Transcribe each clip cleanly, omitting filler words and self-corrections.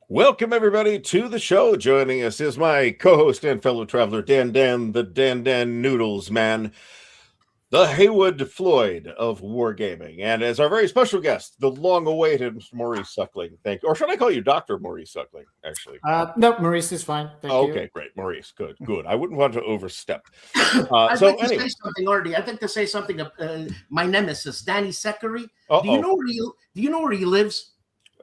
Welcome, everybody, to the show. Joining us is my co-host and fellow traveler, Dan, the Dan Noodles man, the Haywood Floyd of Wargaming. And as our very special guest, the long-awaited Mr. Maurice Suckling. Thank you. Or should I call you Dr. Maurice Suckling, actually? No, Maurice is fine. Thank you. Okay, great. Maurice, good. I wouldn't want to overstep. I'd like to say something, Artie. I'd like to say something. My nemesis, Danny Seckery. Do you know where he lives?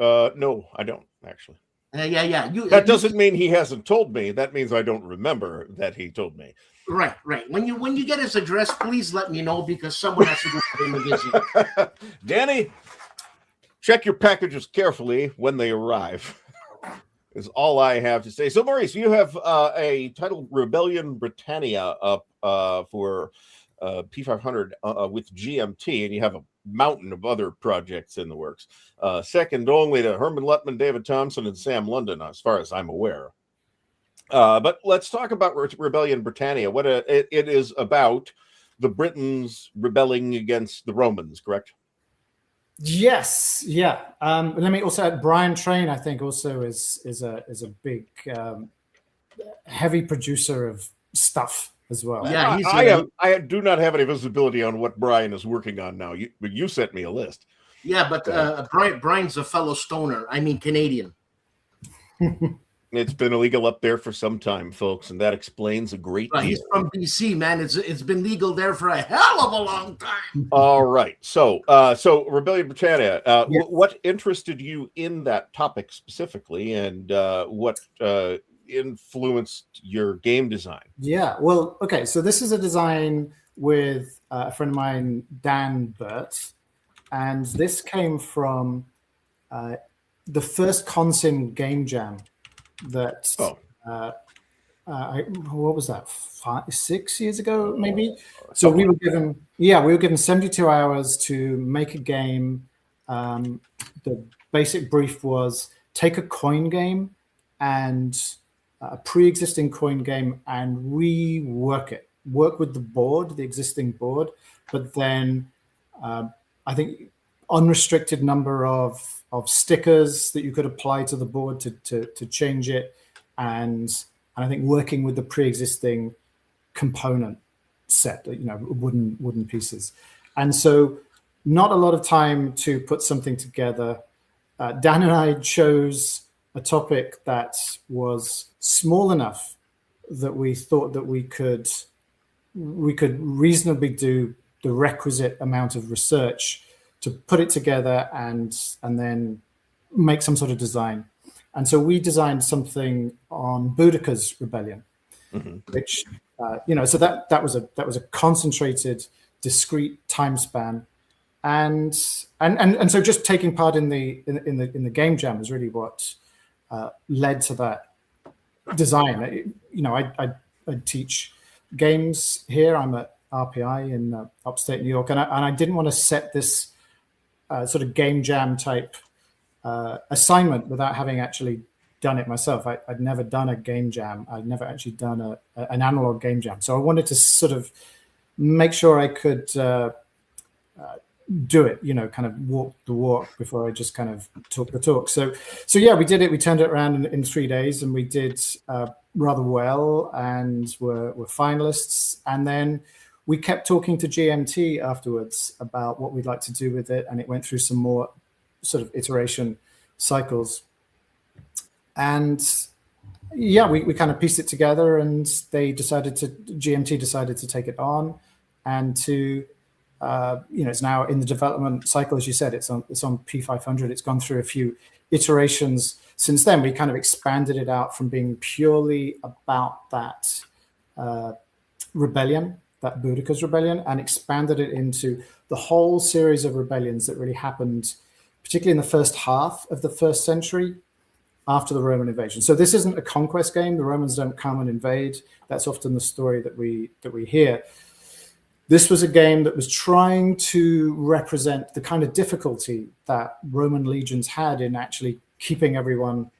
No, I don't, actually. Yeah. That doesn't mean he hasn't told me. That means I don't remember that he told me. Right. When you get his address, please let me know because someone has to go to him a visit. Danny, check your packages carefully when they arrive. Is all I have to say. So, Maurice, you have a title Rebellion Britannia up for P500 with GMT, and you have a mountain of other projects in the works. Second only to Herman Luttman, David Thompson, and Sam London, as far as I'm aware. But let's talk about Rebellion Britannia. What it is about the Britons rebelling against the Romans, correct? Yes, yeah. Let me also add Brian Train. I think also is a big heavy producer of stuff as well. Yeah, I do not have any visibility on what Brian is working on now. You sent me a list. Yeah, but Brian's a fellow stoner. I mean Canadian. It's been illegal up there for some time, folks, and that explains a great deal. He's from BC, man. It's been legal there for a hell of a long time. All right. So Rebellion Britannia, yes. What interested you in that topic specifically, and what influenced your game design? Yeah, well, okay. So this is a design with a friend of mine, Dan Burt, and this came from the first Consim game jam that what was that, 6 years ago maybe? So we were given 72 hours to make a game. The basic brief was take a coin game and a pre-existing coin game and rework it, work with the existing board, but then I think unrestricted number of stickers that you could apply to the board to change it, and I think working with the pre-existing component set, wooden pieces. And so not a lot of time to put something together. Dan and I chose a topic that was small enough that we thought that we could reasonably do the requisite amount of research to put it together and then make some sort of design. And so we designed something on Boudica's Rebellion, which so that was a concentrated, discrete time span, and so just taking part in the game jam is really what led to that design. I teach games here. I'm at RPI in upstate New York, and I didn't want to set this sort of game jam type assignment without having actually done it myself. I'd never done a game jam. I'd never actually done an analog game jam. So I wanted to sort of make sure I could do it, kind of walk the walk before I just kind of talk the talk. So yeah, we did it. We turned it around in 3 days, and we did rather well, and were finalists. And then we kept talking to GMT afterwards about what we'd like to do with it, and it went through some more sort of iteration cycles. And yeah, we kind of pieced it together, and GMT decided to take it on, and to it's now in the development cycle, as you said. It's on P500. It's gone through a few iterations since then. We kind of expanded it out from being purely about that rebellion, that Boudica's Rebellion, and expanded it into the whole series of rebellions that really happened, particularly in the first half of the first century after the Roman invasion. So this isn't a conquest game. The Romans don't come and invade. That's often the story that we hear. This was a game that was trying to represent the kind of difficulty that Roman legions had in actually keeping everyone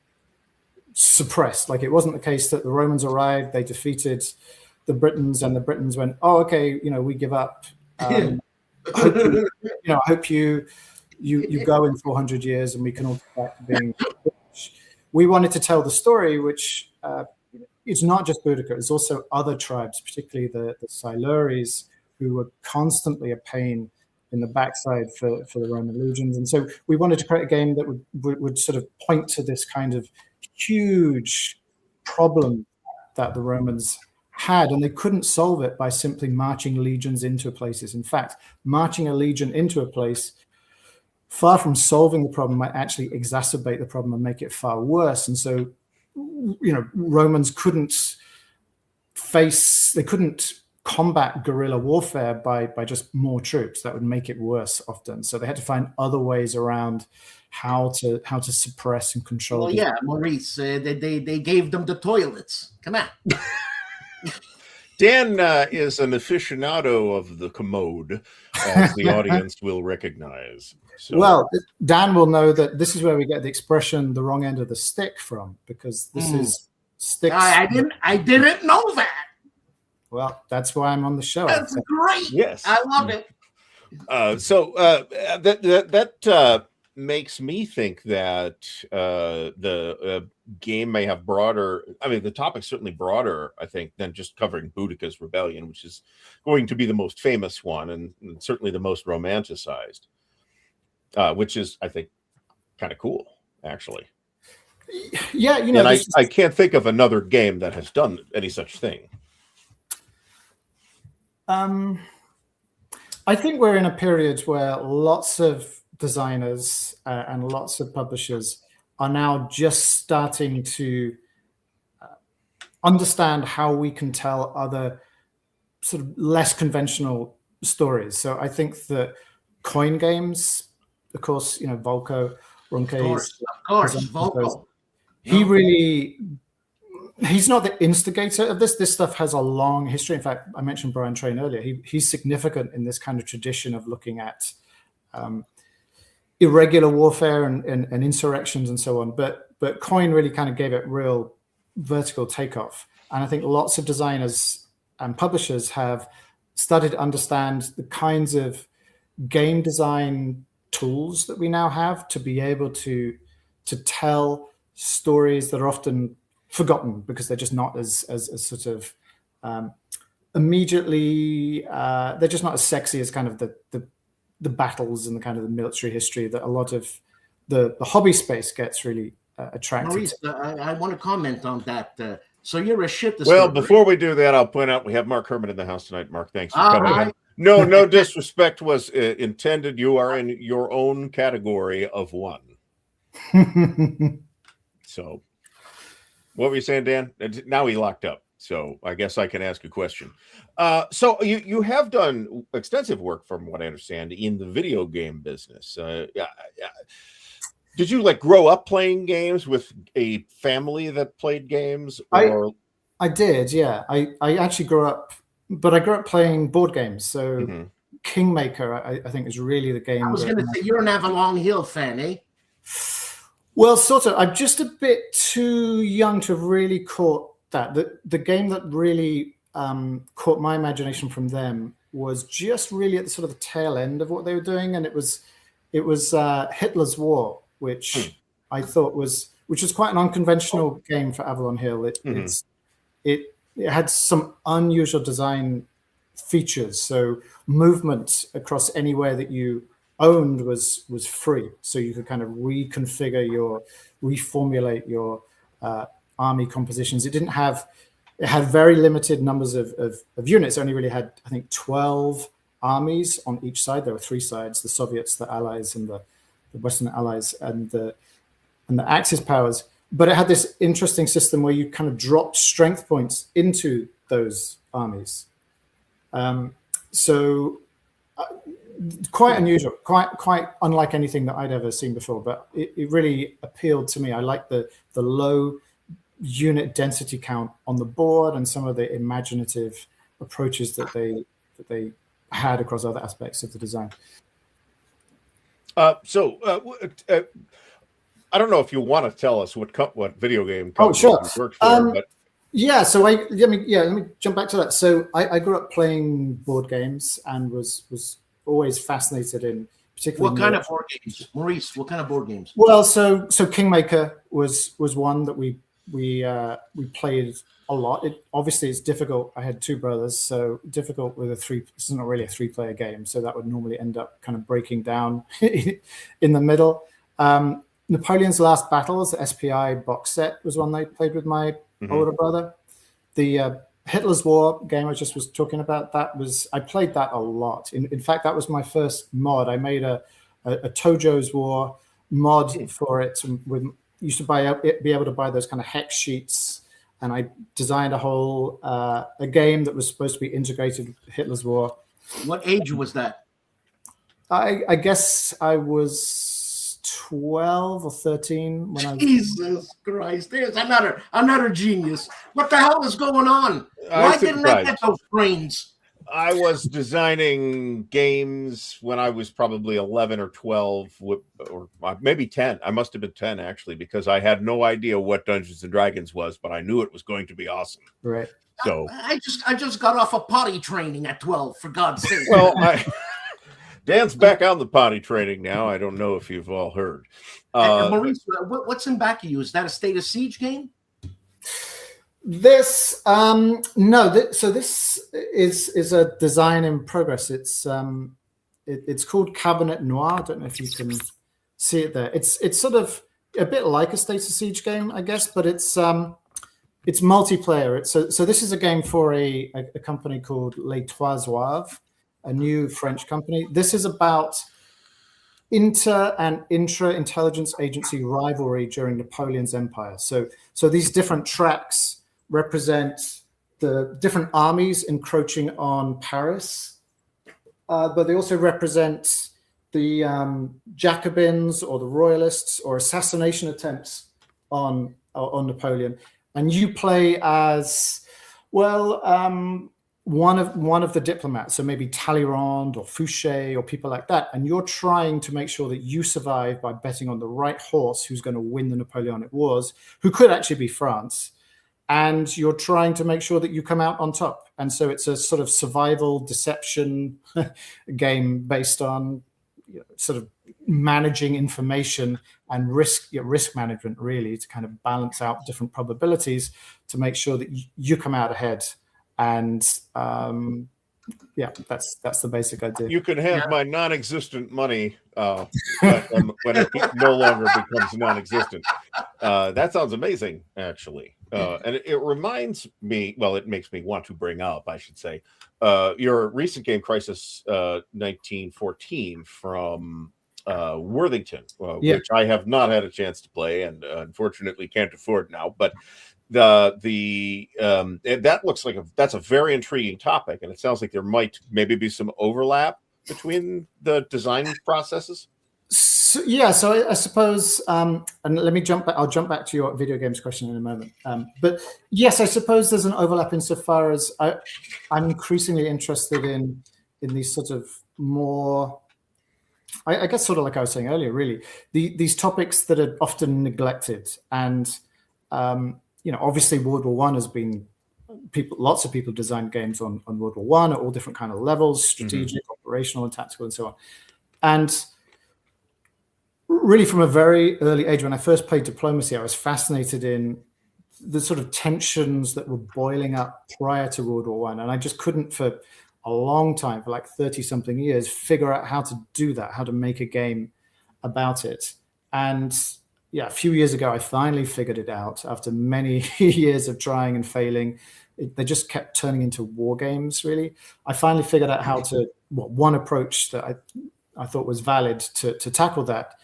suppressed. Like, it wasn't the case that the Romans arrived, they defeated the Britons, and the Britons went, "Oh, okay, we give up. I hope you go in 400 years, and we can all get back to being British." we wanted to tell the story, which it's not just Boudica, it's also other tribes, particularly the Siluries, who were constantly a pain in the backside for the Roman legions. And so we wanted to create a game that would sort of point to this kind of huge problem that the Romans had, and they couldn't solve it by simply marching legions into places. In fact, marching a legion into a place, far from solving the problem, might actually exacerbate the problem and make it far worse. And so, Romans couldn't combat guerrilla warfare by just more troops. That would make it worse often. So they had to find other ways around how to suppress and control. Well, yeah, Maurice, they gave them the toilets. Come on. Dan is an aficionado of the commode, as the audience will recognize. So. Well, Dan will know that this is where we get the expression "the wrong end of the stick" from, because this is sticks. I didn't know that. Well, that's why I'm on the show. That's great. Yes, I love it. That makes me think that the game may have broader. I mean, the topic's certainly broader, I think, than just covering Boudica's rebellion, which is going to be the most famous one and certainly the most romanticized. Which is, I think, kind of cool, actually. Yeah, and I can't think of another game that has done any such thing. I think we're in a period where lots of designers and lots of publishers are now just starting to understand how we can tell other sort of less conventional stories. So I think that coin games, of course, Volko, Ronke's, of course, Volko. He's not the instigator of this. This stuff has a long history. In fact, I mentioned Brian Train earlier. He's significant in this kind of tradition of looking at irregular warfare and insurrections and so on. But coin really kind of gave it real vertical takeoff. And I think lots of designers and publishers have started to understand the kinds of game design tools that we now have to be able to tell stories that are often forgotten because they're just not as sort of immediately they're just not as sexy as kind of the battles and the kind of the military history that a lot of the hobby space gets really attracted Maurice, to. I want to comment on that. So you're a shit. Well, before we do that, I'll point out we have Mark Herman in the house tonight. Mark, thanks for coming in. No disrespect was intended. You are in your own category of one. So, what were you saying, Dan? Now he locked up. So I guess I can ask a question. So you have done extensive work, from what I understand, in the video game business. Did you grow up playing games with a family that played games? Or I did, yeah. I actually grew up, but I grew up playing board games. So Kingmaker, I think, is really the game. I was going to say, you're an Avalon Hill fan, eh? Well, sort of. I'm just a bit too young to have really caught that. The game that really caught my imagination from them was just really at the sort of the tail end of what they were doing, and it was Hitler's War, which I thought was quite an unconventional game for Avalon Hill. It had some unusual design features. So movement across anywhere that you owned was free. So you could kind of reformulate your army compositions. It had very limited numbers of units. It only really had, I think, 12 armies on each side. There were three sides: the Soviets, the Allies, and the Western Allies, and the Axis powers. But it had this interesting system where you kind of dropped strength points into those armies. Quite unusual, quite unlike anything that I'd ever seen before. But it really appealed to me. I like the low unit density count on the board and some of the imaginative approaches that they had across other aspects of the design. I don't know if you want to tell us what video game company you worked for, but yeah. So let me jump back to that. So I grew up playing board games and was always fascinated particularly. What kind of board games, Maurice? What kind of board games? Well, so Kingmaker was one that we played a lot. Obviously it's difficult. I had two brothers, so difficult with it's not really a 3-player game, so that would normally end up kind of breaking down in the middle. Napoleon's Last Battles, the SPI box set, was one I played with my older brother. The Hitler's War game I just was talking about, I played that a lot. In fact, that was my first mod. I made a Tojo's War mod for it, and used to be able to buy those kind of hex sheets, and I designed a whole a game that was supposed to be integrated with Hitler's War. What age was that? I guess I was 12 or 13 when I. Jesus Christ! I'm not a genius. What the hell is going on? Why didn't I get those brains? I was designing games when I was probably 11 or 12, or maybe 10. I must have been 10 actually, because I had no idea what Dungeons and Dragons was, but I knew it was going to be awesome. Right. So I just got off of potty training at 12. For God's sake. Well, Dan's back on the potty training now. I don't know if you've all heard. Maurice, what's in back of you? Is that a State of Siege game? This no. So this is a design in progress. It's called Cabinet Noir. I don't know if you can see it there. It's sort of a bit like a State of Siege game, I guess, but it's multiplayer. So this is a game for a company called Les Trois Zouaves, a new French company. This is about inter and intra-intelligence agency rivalry during Napoleon's empire. So these different tracks represent the different armies encroaching on Paris, but they also represent the Jacobins or the Royalists or assassination attempts on Napoleon. And you play as, well, one of the diplomats, so maybe Talleyrand or Fouché or people like that, and you're trying to make sure that you survive by betting on the right horse who's going to win the Napoleonic Wars, who could actually be France, and you're trying to make sure that you come out on top. And so it's a sort of survival deception game based on sort of managing information and risk management, really, to kind of balance out different probabilities to make sure that you come out ahead. And that's the basic idea. You can have my non-existent money when it no longer becomes non-existent. That sounds amazing, actually. And it reminds me, well, it makes me want to bring up, I should say, your recent game, Crisis 1914 from Worthington, which I have not had a chance to play and unfortunately can't afford now. But that looks like that's a very intriguing topic, and it sounds like there might maybe be some overlap between the design processes. So I suppose, and let me jump back. I'll jump back to your video games question in a moment. But yes, I suppose there's an overlap insofar as I'm increasingly interested in these sort of more, I guess, sort of like I was saying earlier, really, these topics that are often neglected. And obviously World War I has been lots of people designed games on World War I at all different kind of levels, strategic, operational, and tactical, and so on. And really, from a very early age, when I first played Diplomacy, I was fascinated in the sort of tensions that were boiling up prior to World War I. And I just couldn't, for a long time, for like 30-something years, figure out how to do that, how to make a game about it. And a few years ago, I finally figured it out after many years of trying and failing. They just kept turning into war games, really. I finally figured out how to, one approach that I thought was valid to tackle that,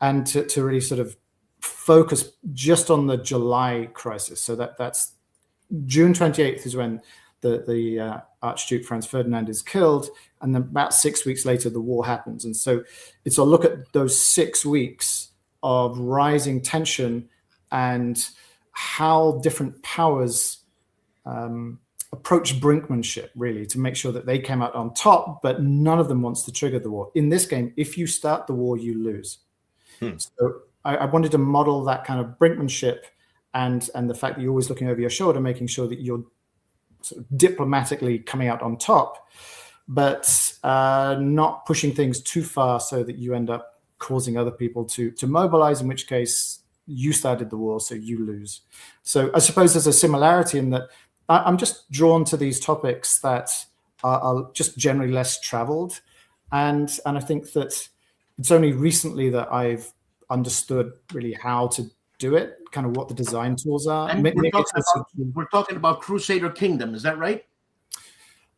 and to really sort of focus just on the July crisis. So that's June 28th is when the Archduke Franz Ferdinand is killed, and then about 6 weeks later, the war happens. And so it's a look at those 6 weeks of rising tension and how different powers approach brinkmanship, really, to make sure that they came out on top, but none of them wants to trigger the war. In this game, if you start the war, you lose. So I wanted to model that kind of brinkmanship and the fact that you're always looking over your shoulder, making sure that you're sort of diplomatically coming out on top. but not pushing things too far so that you end up causing other people to mobilize, in which case you started the war, so you lose. So I suppose there's a similarity in that I'm just drawn to these topics that are just generally less traveled. And I think that it's only recently that I've understood really how to do it, kind of what the design tools are. And we're talking about Crusader Kingdom, is that right?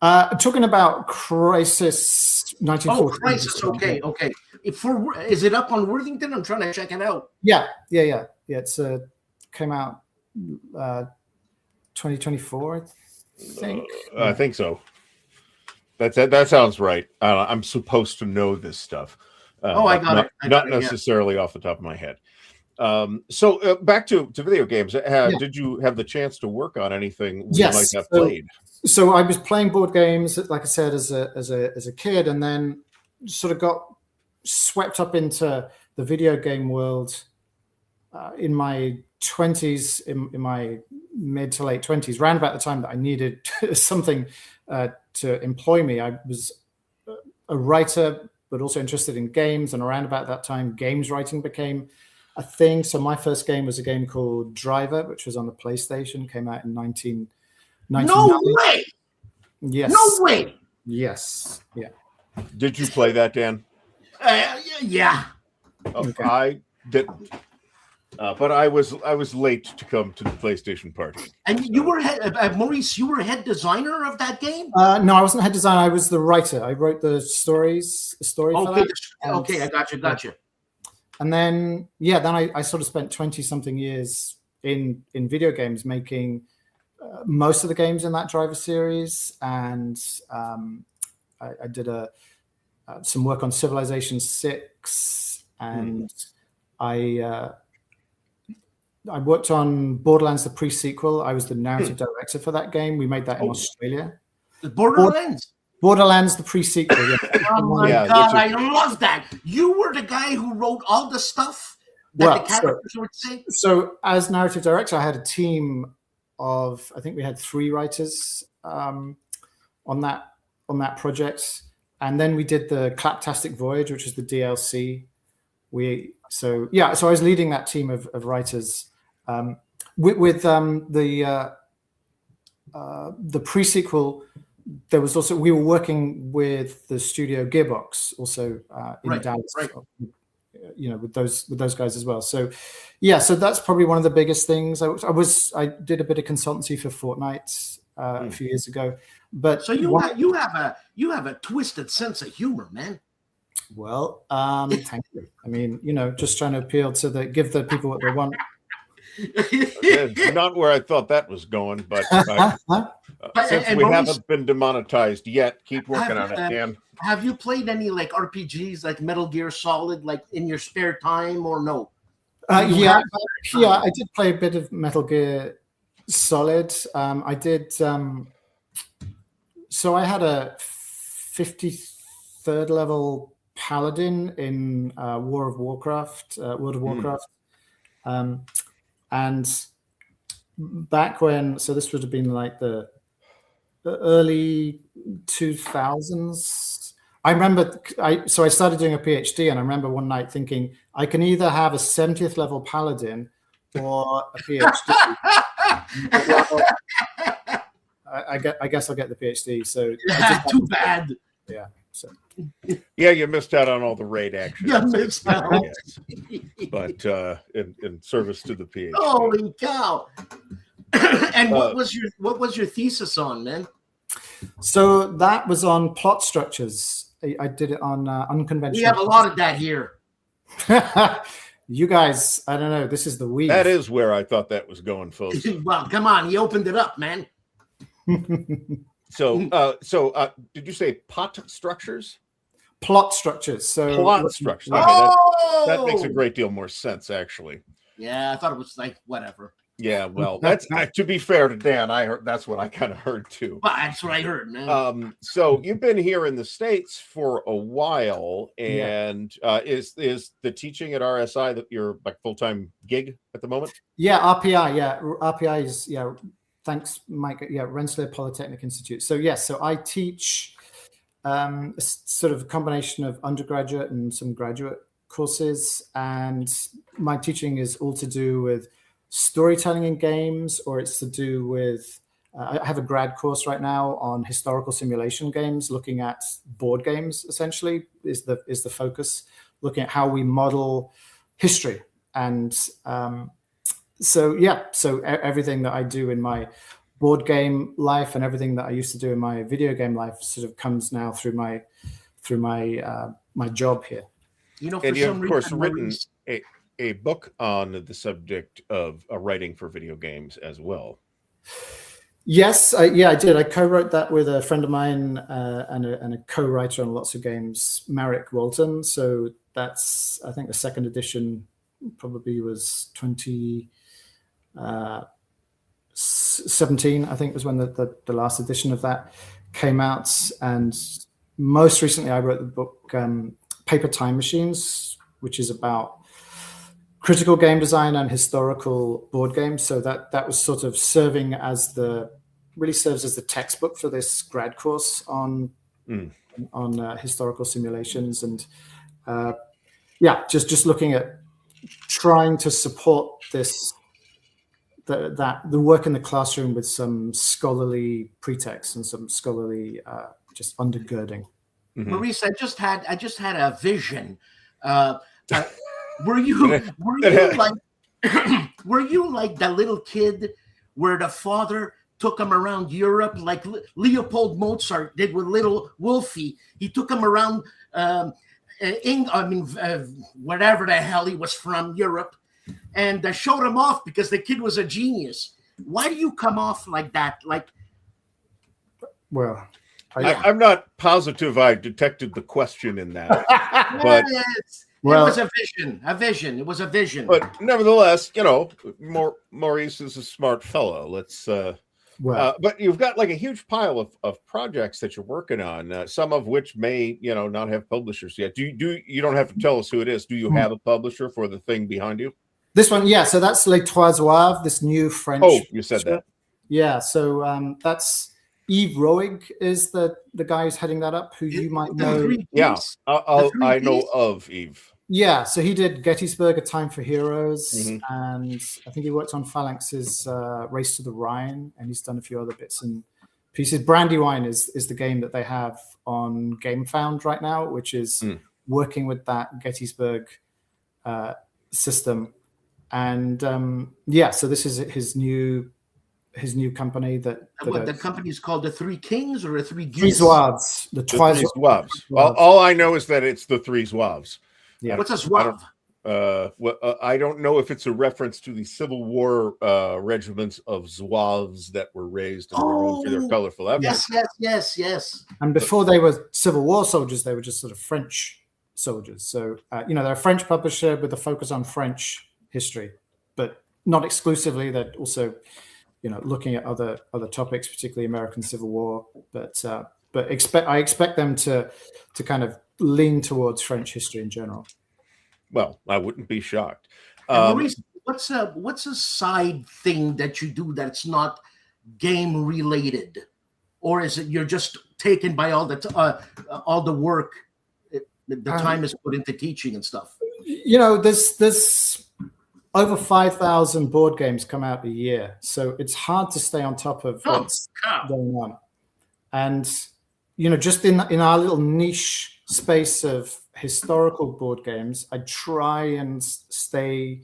Talking about Crisis 1940. Oh, Crisis. Okay. Is it up on Worthington? I'm trying to check it out. Yeah. It's came out 2024, I think. I think so. That sounds right. I'm supposed to know this stuff. I got it. Not necessarily off the top of my head. So back to video games. Did you have the chance to work on anything you might have played? So I was playing board games, like I said, as a kid, and then sort of got swept up into the video game world in my 20s, in my mid to late 20s, around about the time that I needed something to employ me. I was a writer, but also interested in games, and around about that time, games writing became a thing. So my first game was a game called Driver, which was on the PlayStation, came out in 1999. No way! Yes. No way! Yes. Yeah. Did you play that, Dan? Yeah. Okay. I didn't. But I was late to come to the PlayStation party. And you were Maurice. You were head designer of that game. No, I wasn't head designer. I was the writer. I wrote the stories. The story. Okay, I got you. And then, then I sort of spent 20 something years in video games, making most of the games in that Driver series, and I did some work on Civilization 6, and I worked on Borderlands, the pre-sequel. I was the narrative director for that game. We made that in Australia. Borderlands, the pre-sequel. Yeah. Oh my God, I love that. You were the guy who wrote all the stuff that the characters would say. So as narrative director, I had a team of, I think we had 3 writers on that project. And then we did the Claptastic Voyage, which is the DLC. So I was leading that team of writers with the pre-sequel. There was also, we were working with the studio Gearbox also in Dallas, with those guys as well. So so that's probably one of the biggest things. I did a bit of consultancy for Fortnite a few years ago. But so you have a twisted sense of humor, man. Well, thank you. I mean, just trying to appeal to give the people what they want. Not where I thought that was going, but since we haven't been demonetized yet, keep working on it, Dan. Have you played any like RPGs like Metal Gear Solid, like in your spare time, or no? I did play a bit of Metal Gear Solid. I did. So I had a 53rd level paladin in World of Warcraft. And back when, so this would have been like the early 2000s. I remember, I started doing a PhD, and I remember one night thinking, I can either have a 70th level paladin or a PhD. I guess I'll get the PhD. So too bad. Yeah. So. Yeah, you missed out on all the raid action. You missed out. But in service to the PhD. Holy cow! And what was your thesis on, man? So that was on plot structures. I did it on unconventional. We have a lot of that here. You guys, I don't know. This is the weed. That is where I thought that was going, folks. Well, come on, he opened it up, man. So did you say pot structures? Plot structures. So plot structures. Okay, that makes a great deal more sense, actually. Yeah, I thought it was like whatever. Yeah, well, that's to be fair to Dan. I heard that's what I kind of heard too. Well, that's what I heard, man. So you've been here in the States for a while, and is the teaching at RSI your like full-time gig at the moment? Yeah, RPI. Yeah, RPI is Thanks, Mike. Yeah, Rensselaer Polytechnic Institute. So yes, so I teach sort of a combination of undergraduate and some graduate courses, and my teaching is all to do with storytelling in games, or it's to do with I have a grad course right now on historical simulation games, looking at board games. Essentially, is the focus, looking at how we model history, and so everything that I do in my board game life and everything that I used to do in my video game life sort of comes now through my my job here. You know, and you have, of course, written a book on the subject of writing for video games as well. Yes, I did. I co-wrote that with a friend of mine and a co-writer on lots of games, Marek Walton. So that's, I think, the second edition probably was 2017, I think, was when the last edition of that came out. And most recently, I wrote the book Paper Time Machines, which is about critical game design and historical board games. So that was sort of serves as the textbook for this grad course on historical simulations, and just looking at trying to support the work in the classroom with some scholarly pretext and some scholarly just undergirding. Mm-hmm. Maurice, I just had a vision. Were you like were you like the little kid where the father took him around Europe like Leopold Mozart did with little Wolfie? He took him around whatever the hell he was from, Europe, and showed him off because the kid was a genius. Why do you come off like that? Like, well, I'm not positive I detected the question in that, but well, it was a vision. It was a vision. But nevertheless, you know, Maurice is a smart fellow. Let's. But you've got like a huge pile of projects that you're working on, some of which may, not have publishers yet. You don't have to tell us who it is. Do you have a publisher for the thing behind you? This one, yeah. So that's Les Trois Zouaves, this new French. Oh, you said that. Yeah. So that's Yves Roig is the guy who's heading that up, who you might know. Yeah, I know of Yves. Yeah, so he did Gettysburg: A Time for Heroes, and I think he worked on Phalanx's Race to the Rhine, and he's done a few other bits and pieces. Brandywine is the game that they have on GameFound right now, which is working with that Gettysburg system. And so this is his new company the company is called the Three Kings or the Three Geese? Three Zouaves. The Three Zouaves. All I know is that it's the Three Zouaves. Yeah. What's a Zouave? I don't know if it's a reference to the Civil War regiments of Zouaves that were raised and were known for their colorful efforts. Yes. And before they were Civil War soldiers, they were just sort of French soldiers. So, they're a French publisher with a focus on French history, but not exclusively. They're also, looking at other topics, particularly American Civil War. But I expect them to kind of lean towards French history in general. Well, I wouldn't be shocked. Maurice, what's a side thing that you do that's not game related, or is it you're just taken by all the work the time is put into teaching and stuff? There's over 5,000 board games come out a year, so it's hard to stay on top of what's going on. And just in our little niche space of historical board games, I try and stay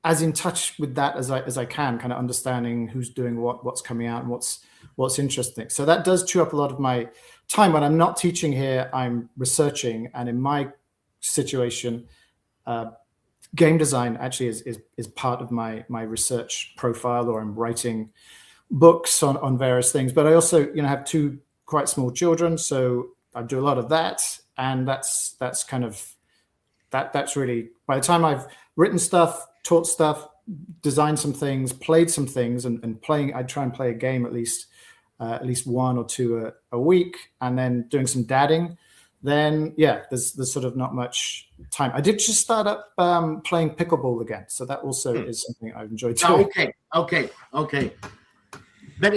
as in touch with that as I can, kind of understanding who's doing what's coming out and what's interesting. So that does chew up a lot of my time. When I'm not teaching here, I'm researching, and in my situation, game design actually is part of my research profile, or I'm writing books on various things. But I also have two quite small children, so I do a lot of that, and that's really, by the time I've written stuff, taught stuff, designed some things, played some things, and playing, I try and play a game at least one or two a week, and then doing some dadding. Then there's sort of not much time. I did just start up playing pickleball again, so that also is something I've enjoyed doing. Okay. But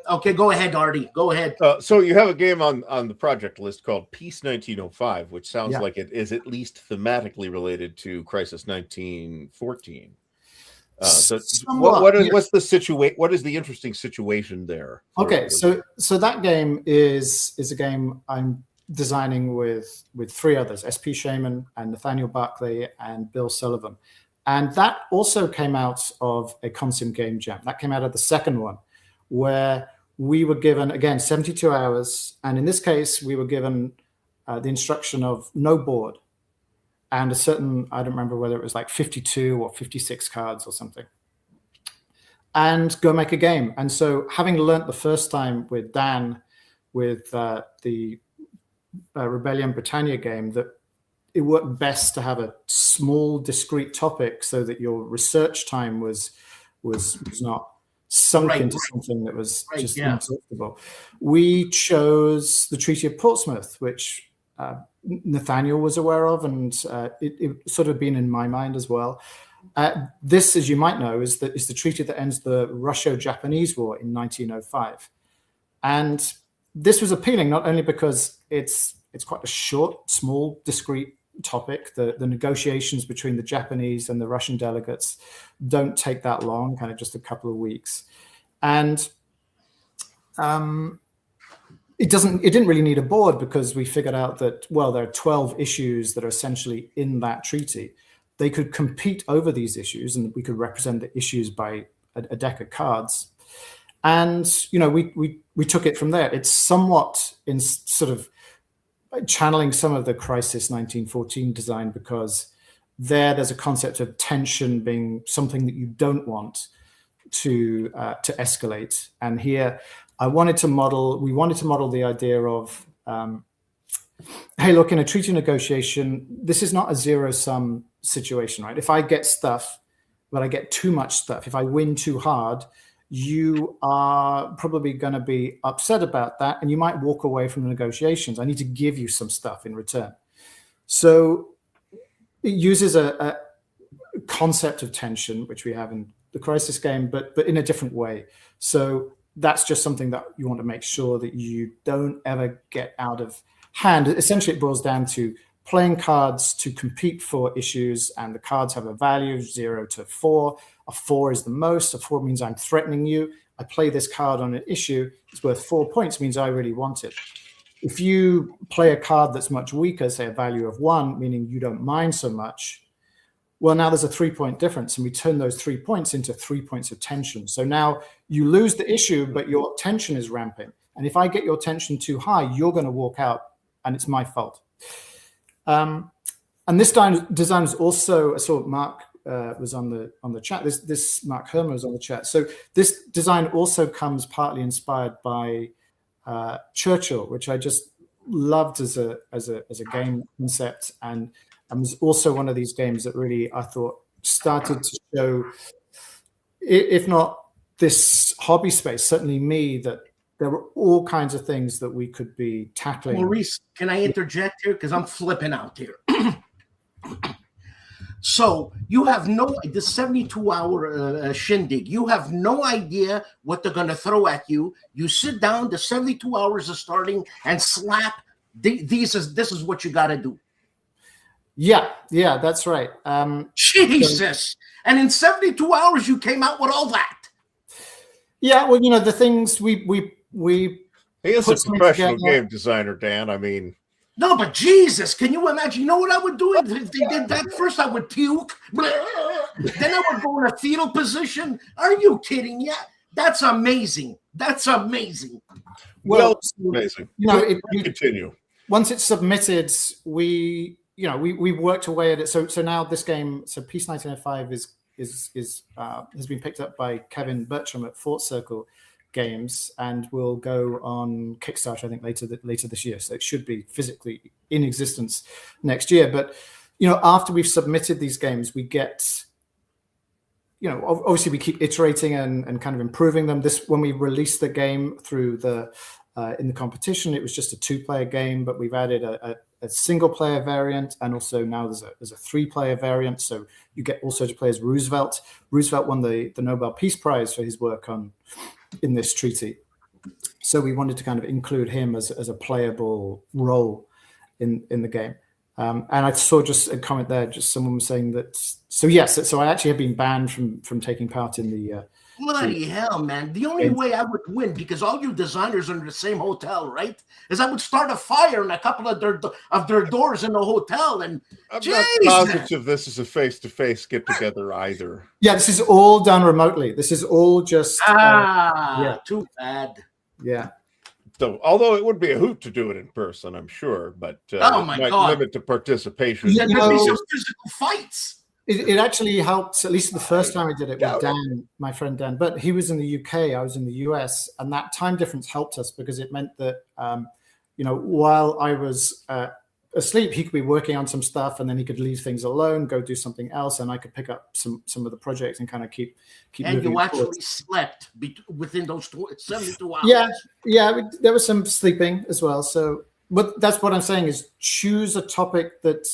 okay, go ahead, Artie. Go ahead. So you have a game on the project list called Peace 1905, which sounds like it is at least thematically related to Crisis 1914. So what's the situation? What is the interesting situation there? Okay, so that game is a game I'm designing with 3 others: SP Shaman and Nathaniel Barclay and Bill Sullivan, and that also came out of a Consim Game Jam. That came out of the second one, where we were given, again, 72 hours, and in this case we were given the instruction of no board and a certain, I don't remember whether it was like 52 or 56 cards or something, and go make a game. And so, having learnt the first time with Dan, with the Rebellion Britannia game, that it worked best to have a small, discrete topic so that your research time was not sunk into something that was just inexhaustible. We chose the Treaty of Portsmouth, which Nathaniel was aware of, and it sort of been in my mind as well. This, as you might know, is the treaty that ends the Russo-Japanese War in 1905, and this was appealing not only because it's quite a short, small, discrete topic. The negotiations between the Japanese and the Russian delegates don't take that long, kind of just a couple of weeks, and it didn't really need a board, because we figured out that, well, there are 12 issues that are essentially in that treaty. They could compete over these issues, and we could represent the issues by a deck of cards. And, we took it from there. It's somewhat in sort of channeling some of the Crisis 1914 design, because there's a concept of tension being something that you don't want to escalate. And here, we wanted to model the idea of, hey, look, in a treaty negotiation, this is not a zero-sum situation, right? If I get stuff, but I get too much stuff, if I win too hard, you are probably going to be upset about that, and you might walk away from the negotiations. I need to give you some stuff in return. So it uses a concept of tension, which we have in the Crisis game, but in a different way. So that's just something that you want to make sure that you don't ever get out of hand. Essentially, it boils down to playing cards to compete for issues, and the cards have a value of 0 to 4. A 4 is the most. A 4 means I'm threatening you. I play this card on an issue. It's worth 4 points, means I really want it. If you play a card that's much weaker, say a value of 1, meaning you don't mind so much, well, now there's a 3-point difference, and we turn those 3 points into 3 points of tension. So now you lose the issue, but your tension is ramping. And if I get your tension too high, you're going to walk out, and it's my fault. And this design is also, I saw Mark was on the chat. This Mark Herman was on the chat. So this design also comes partly inspired by Churchill, which I just loved as a game concept, and was also one of these games that really, I thought, started to show, if not this hobby space, certainly me, that there were all kinds of things that we could be tackling. Maurice, can I interject here? Because I'm flipping out here. So you have the 72-hour shindig. You have no idea what they're going to throw at you. You sit down, the 72 hours are starting, and slap. This is what you got to do. Yeah, that's right. Jesus. And in 72 hours, you came out with all that. Yeah, well, the things we he is a professional game designer, Dan. I mean, no, but Jesus, can you imagine? You know what I would do if they did that? First, I would puke. Then I would go in a fetal position. Are you kidding? Yeah, that's amazing. That's amazing. Well, amazing. Continue. Once it's submitted, we worked away at it. So now this game, Peace 1905 has been picked up by Kevin Bertram at Fort Circle Games, and will go on Kickstarter, I think, later this year. So it should be physically in existence next year. But after we've submitted these games, we get, obviously we keep iterating and kind of improving them. When we released the game through in the competition, it was just a 2-player game, but we've added a single-player variant, and also now there's a 3-player variant. So you get also to play as Roosevelt. Roosevelt won the Nobel Peace Prize for his work on in this treaty. So we wanted to kind of include him as a playable role in the game. And I saw just a comment there, just someone was saying that. So yes, so I actually have been banned from taking part in the. Bloody hell, man! The only way I would win, because all you designers are in the same hotel, right? Is I would start a fire in a couple of their doors in the hotel, and I'm not positive this is a face-to-face get-together either. Yeah, this is all done remotely. This is all just. Too bad. Yeah. So, although it would be a hoot to do it in person, I'm sure, but oh my might God. limit the participation. Yeah, there'd be some physical fights. It actually helped, at least the first time I did it with Dan, my friend Dan. But he was in the UK, I was in the US, and that time difference helped us because it meant that, while I was asleep, he could be working on some stuff, and then he could leave things alone, go do something else, and I could pick up some of the projects and kind of keep and moving you actually forward. slept within those 72 hours. Yeah, there was some sleeping as well. So, but that's what I'm saying is choose a topic that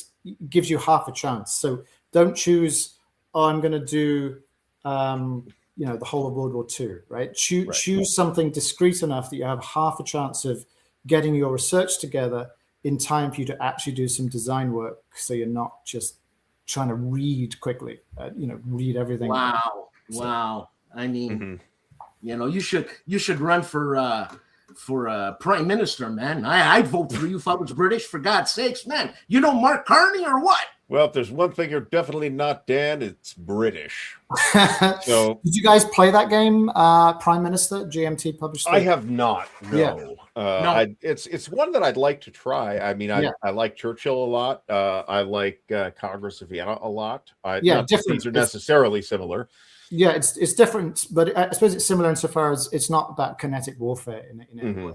gives you half a chance. So don't choose, I'm going to do, the whole of World War II, right? Choose something discrete enough that you have half a chance of getting your research together in time for you to actually do some design work. So you're not just trying to read quickly, read everything. Wow. I mean, you should run for prime minister, man. I'd vote for you if I was British, for God's sakes, man. You know Mark Carney or what? Well, if there's one thing you're definitely not, Dan, it's British. So, did you guys play that game, Prime Minister? GMT published it? I have not. No. Yeah. No. It's one that I'd like to try. I mean, I like Churchill a lot. I like Congress of Vienna a lot. Not that these are necessarily similar. Yeah, it's different, but I suppose it's similar insofar as it's not about kinetic warfare in any way.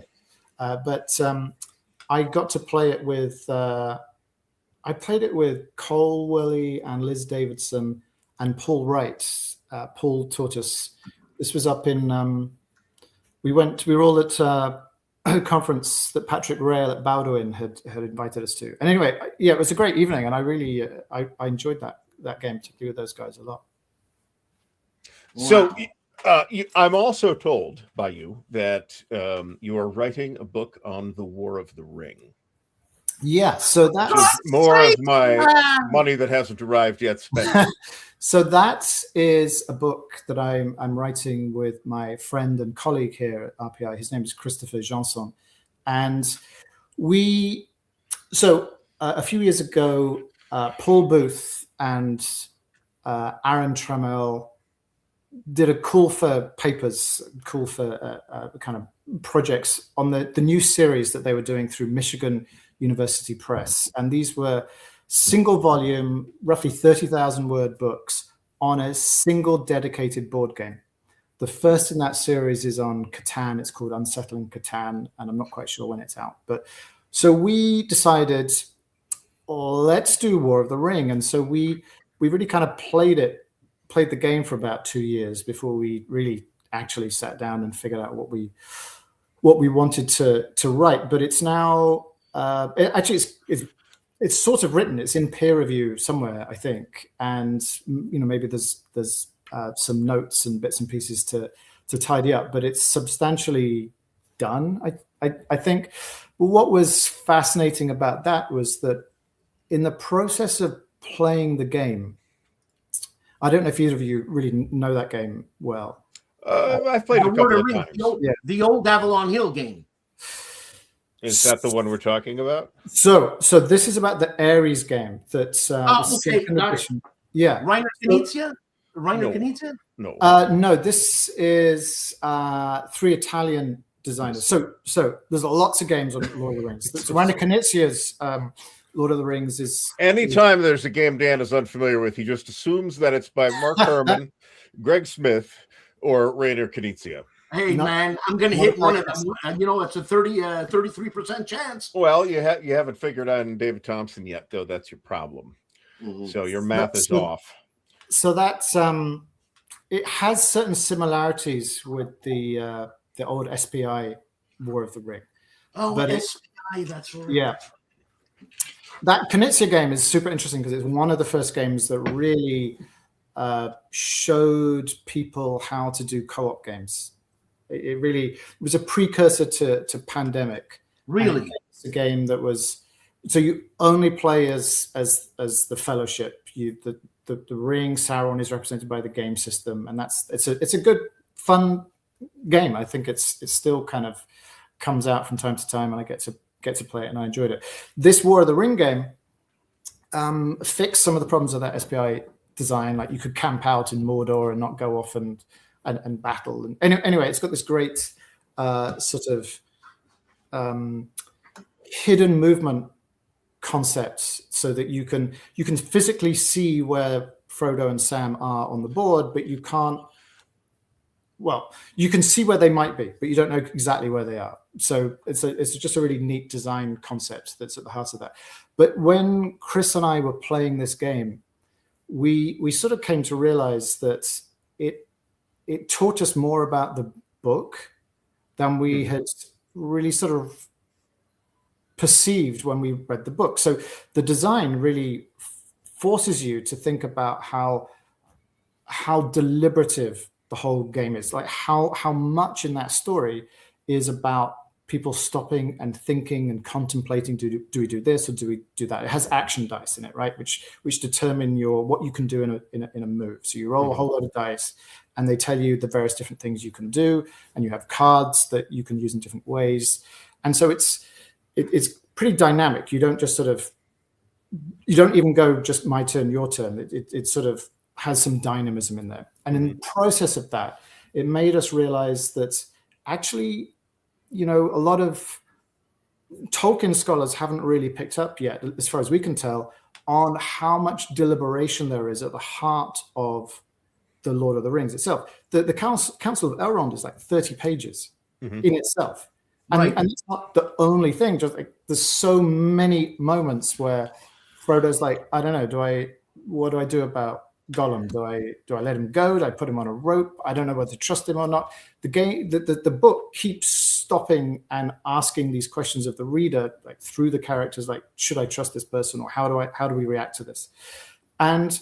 But I got to play it with. I played it with Cole Willey and Liz Davidson and Paul Wright. Paul taught us. This was up in. We were all at a conference that Patrick Rail at Bowdoin had invited us to. And anyway, yeah, it was a great evening, and I really I enjoyed that game, particularly with those guys, a lot. So I'm also told by you that you are writing a book on the War of the Ring. Yeah, so that's more of my money that hasn't arrived yet spent. So that is a book that I'm writing with my friend and colleague here at RPI. His name is Christopher Janson, and a few years ago, Paul Booth and Aaron Trammell did a call for papers, kind of projects on the new series that they were doing through Michigan University Press. And these were single volume, roughly 30,000 word books on a single dedicated board game. The first in that series is on Catan. It's called Unsettling Catan, and I'm not quite sure when it's out. But so we decided, let's do War of the Ring. And so we really kind of played the game for about 2 years before we really actually sat down and figured out what we wanted to write. But it's now it's sort of written. It's in peer review somewhere, I think, and maybe there's some notes and bits and pieces to tidy up, but it's substantially done. I think. What was fascinating about that was that in the process of playing the game, I don't know if either of you really know that game well. I've played a couple of times. The old Avalon Hill game. Is that the one we're talking about? So this is about the Ares game. That's okay, got it. Yeah, Rainer Knizia? Knizia? No. No. This is 3 Italian designers. So there's lots of games on Lord of the Rings. So Rainer Knizia's Lord of the Rings is. Anytime there's a game Dan is unfamiliar with, he just assumes that it's by Mark Herman, Greg Smith, or Rainer Knizia. Hey, man, I'm going to hit one of them. It's a 33% chance. Well, you haven't figured out David Thompson yet, though. That's your problem. Mm-hmm. So your math is off. So that's it has certain similarities with the old SPI War of the Ring. Oh, but SPI, that's right. Yeah. That Knizia game is super interesting because it's one of the first games that really showed people how to do co-op games. It really was a precursor to Pandemic. Really? It's a game that was, so you only play as the Fellowship. The ring, Sauron is represented by the game system, and it's a good fun game. I think it's still kind of comes out from time to time, and I get to play it, and I enjoyed it. This War of the Ring game fixed some of the problems of that SPI design. Like you could camp out in Mordor and not go off and battle. And anyway, it's got this great sort of hidden movement concepts, so that you can physically see where Frodo and Sam are on the board, but you can't. Well, you can see where they might be, but you don't know exactly where they are. So it's just a really neat design concept that's at the heart of that. But when Chris and I were playing this game, we sort of came to realize that it taught us more about the book than we had really sort of perceived when we read the book. So the design really forces you to think about how deliberative the whole game is, like how much in that story is about people stopping and thinking and contemplating, do we do this or do we do that? It has action dice in it, right, which determine what you can do in a move. So you roll a whole lot of dice, and they tell you the various different things you can do, and you have cards that you can use in different ways. And so it's pretty dynamic. You don't just sort of, you don't even go just my turn, your turn. It sort of has some dynamism in there. And in the process of that, it made us realize that actually, a lot of Tolkien scholars haven't really picked up yet, as far as we can tell, on how much deliberation there is at the heart of the Lord of the Rings itself. The Council of Elrond is like 30 pages in itself. And it's not the only thing. Just like there's so many moments where Frodo's like, I don't know, what do I do about Gollum? Do I let him go? Do I put him on a rope? I don't know whether to trust him or not. The game, the book keeps stopping and asking these questions of the reader, like through the characters, like, should I trust this person, or how do we react to this? And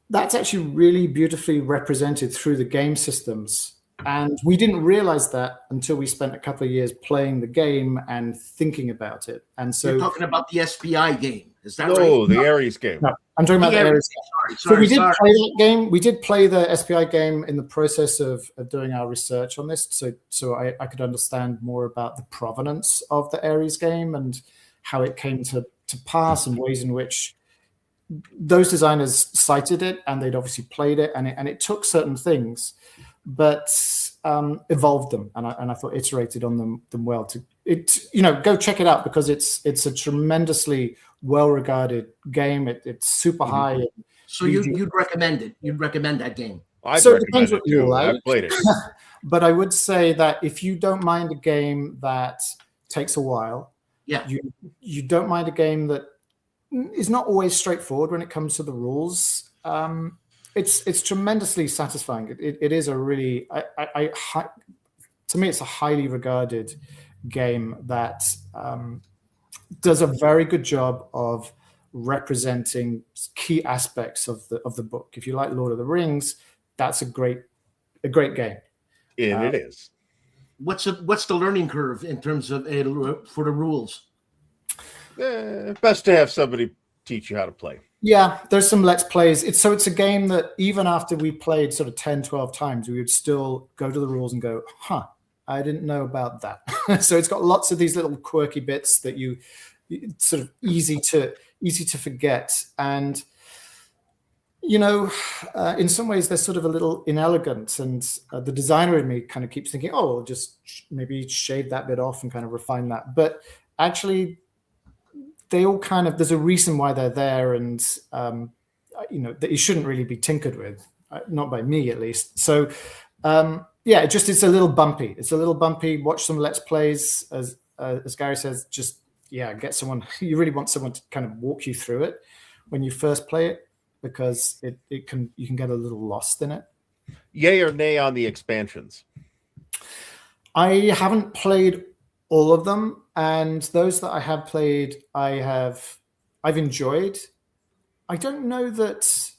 that's actually really beautifully represented through the game systems. And we didn't realize that until we spent a couple of years playing the game and thinking about it. And so you're talking about the SPI game, is that right? No, the Ares game. No, I'm talking about the Ares game. So we did play that game. We did play the SPI game in the process of doing our research on this. So I could understand more about the provenance of the Ares game and how it came to pass, and ways in which those designers cited it, and they'd obviously played it, and it took certain things, but evolved them, and I thought iterated on them well. Go check it out, because it's a tremendously well-regarded game. It's super high. So you'd recommend it? You'd recommend that game? So it depends what you like. I've played it. But I would say that if you don't mind a game that takes a while, you don't mind a game that is not always straightforward when it comes to the rules, it's tremendously satisfying. It is a really, to me, it's a highly regarded game that does a very good job of representing key aspects of the book. If you like Lord of the Rings, that's a great game. And it is. What's the learning curve in terms of for the rules? Best to have somebody teach you how to play. Yeah, there's some Let's Plays. It's a game that even after we played sort of 10, 12 times, we would still go to the rules and go, I didn't know about that. So it's got lots of these little quirky bits that it's sort of easy to forget. And, in some ways they're sort of a little inelegant. And the designer in me kind of keeps thinking, we'll just maybe shade that bit off and kind of refine that. But actually, they all there's a reason why they're there, and that it shouldn't really be tinkered with, not by me at least. So it's a little bumpy. It's a little bumpy. Watch some Let's Plays, as Gary says. Just get someone. You really want someone to kind of walk you through it when you first play it, because you can get a little lost in it. Yay or nay on the expansions? I haven't played all of them, and those that I have played, I've enjoyed. I don't know that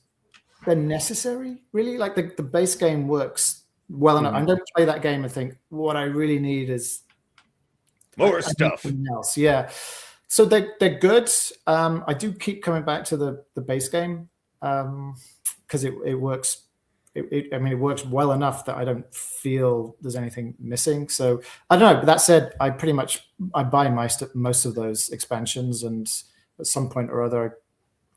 they're necessary, really. Like the base game works well enough. I don't play that game and think what I really need is more stuff. Else. Yeah. So they're good. I do keep coming back to the base game because it works. It works well enough that I don't feel there's anything missing. So I don't know. But that said, I buy most of those expansions, and at some point or other,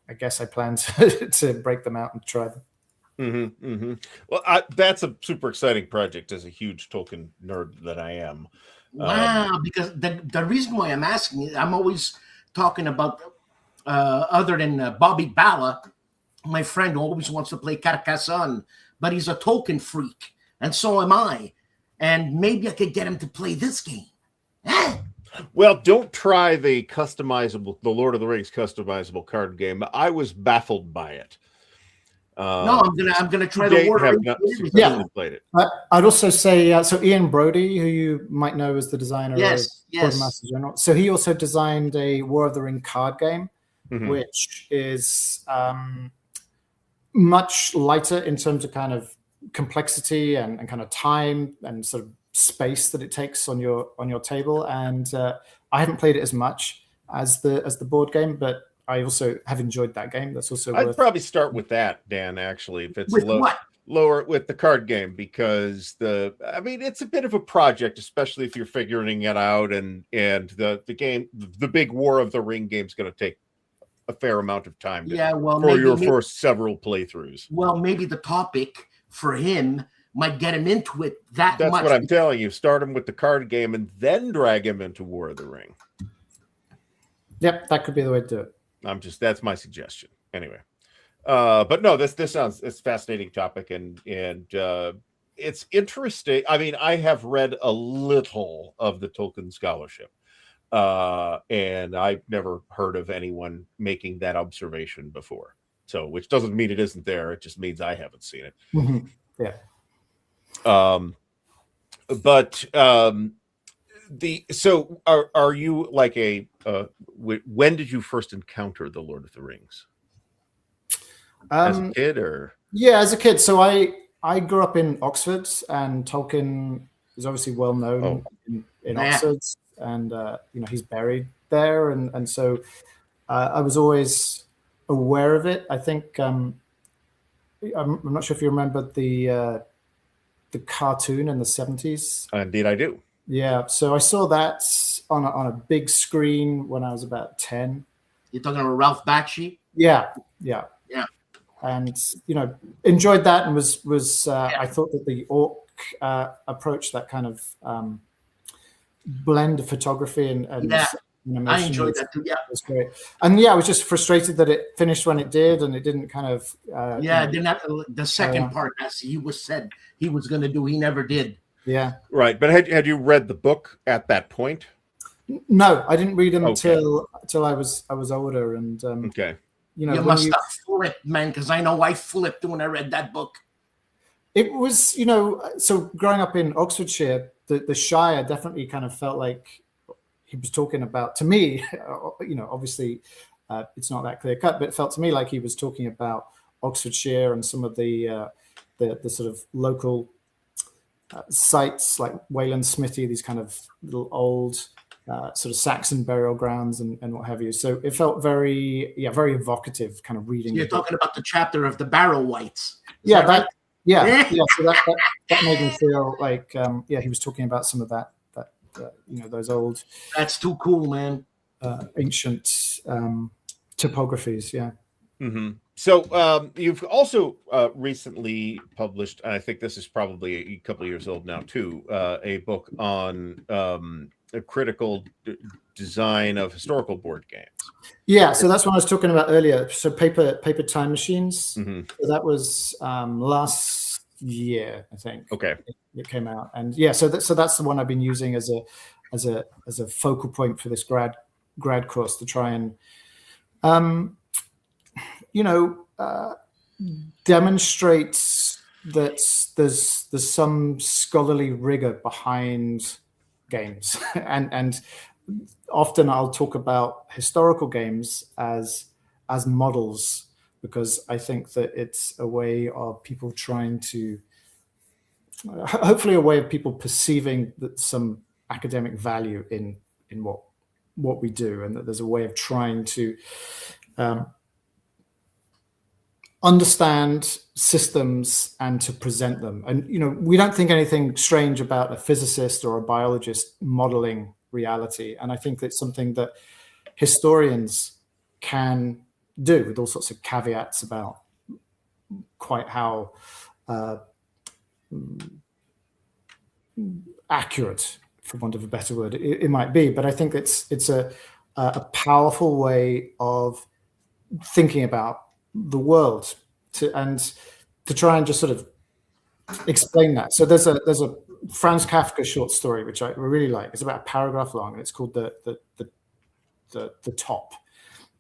I guess I plan to break them out and try them. Well, that's a super exciting project as a huge Tolkien nerd that I am. Wow, because the reason why I'm asking is I'm always talking about other than Bobby Bala, my friend always wants to play Carcassonne, but he's a Tolkien freak, and so am I. And maybe I could get him to play this game. Well, don't try the Lord of the Rings customizable card game. I was baffled by it. No, I'm gonna try the War. Played it. I'd also say so. Ian Brody, who you might know as the designer of Quartermaster General, so he also designed a War of the Ring card game, which is much lighter in terms of kind of complexity and kind of time and sort of space that it takes on your table. And I haven't played it as much as the board game, but I also have enjoyed that game. That's also I'd probably start with that, Dan, actually, if it's lower with the card game, because it's a bit of a project, especially if you're figuring it out, and the game, the big War of the Ring game is going to take a fair amount of time for your first several playthroughs. Well, maybe the topic for him might get him into it that's much. That's what I'm telling you. Start him with the card game and then drag him into War of the Ring. Yep, that could be the way to do it. That's my suggestion. Anyway. But no, it's a fascinating topic, and it's interesting. I mean, I have read a little of the Tolkien scholarship, and I've never heard of anyone making that observation before. So, which doesn't mean it isn't there. It just means I haven't seen it. Mm-hmm. Yeah. So are you like when did you first encounter the Lord of the Rings? As a kid, or? Yeah, as a kid. So I grew up in Oxford, and Tolkien is obviously well known in Oxford, and he's buried there, and so I was always aware of it. I think I'm not sure if you remember the cartoon in the 70s. Indeed, I do. Yeah, so I saw that on a big screen when I was about 10. You're talking about Ralph Bakshi? Yeah. And enjoyed that, and was I thought that the orc approach, that kind of blend of photography and animation, I enjoyed that too. Yeah, it was great. And I was just frustrated that it finished when it did, and it didn't kind of. The second part, as he said he was going to do, he never did. Yeah. Right, but had you read the book at that point? No, I didn't read them until I was older, and okay. You must have flipped, man, because I know I flipped when I read that book. It was, so growing up in Oxfordshire, the Shire definitely kind of felt like he was talking about, to me, obviously it's not that clear cut, but it felt to me like he was talking about Oxfordshire and some of the sort of local sites like Wayland Smithy, these kind of little old sort of Saxon burial grounds and what have you. So it felt very evocative, kind of reading. So you're talking about the chapter of the Barrow Whites. So that made me feel like he was talking about some of that those old. That's too cool, man. Ancient topographies, yeah. Mm-hmm. So you've also recently published, and I think this is probably a couple of years old now too, a book on a critical design of historical board games. Yeah, so that's what I was talking about earlier. So paper time machines. Mm-hmm. So that was last year, I think. Okay, it came out, and so that's the one I've been using as a focal point for this grad course to try and demonstrates that there's some scholarly rigor behind games, and often I'll talk about historical games as models, because I think that it's a way of people trying to hopefully a way of people perceiving that some academic value in what we do, and that there's a way of trying to understand systems and to present them. And we don't think anything strange about a physicist or a biologist modeling reality, and I think that's something that historians can do, with all sorts of caveats about quite how accurate, for want of a better word, it might be. But I think it's a powerful way of thinking about the world to try and just sort of explain that. So there's a Franz Kafka short story which I really like. It's about a paragraph long, and it's called the Top,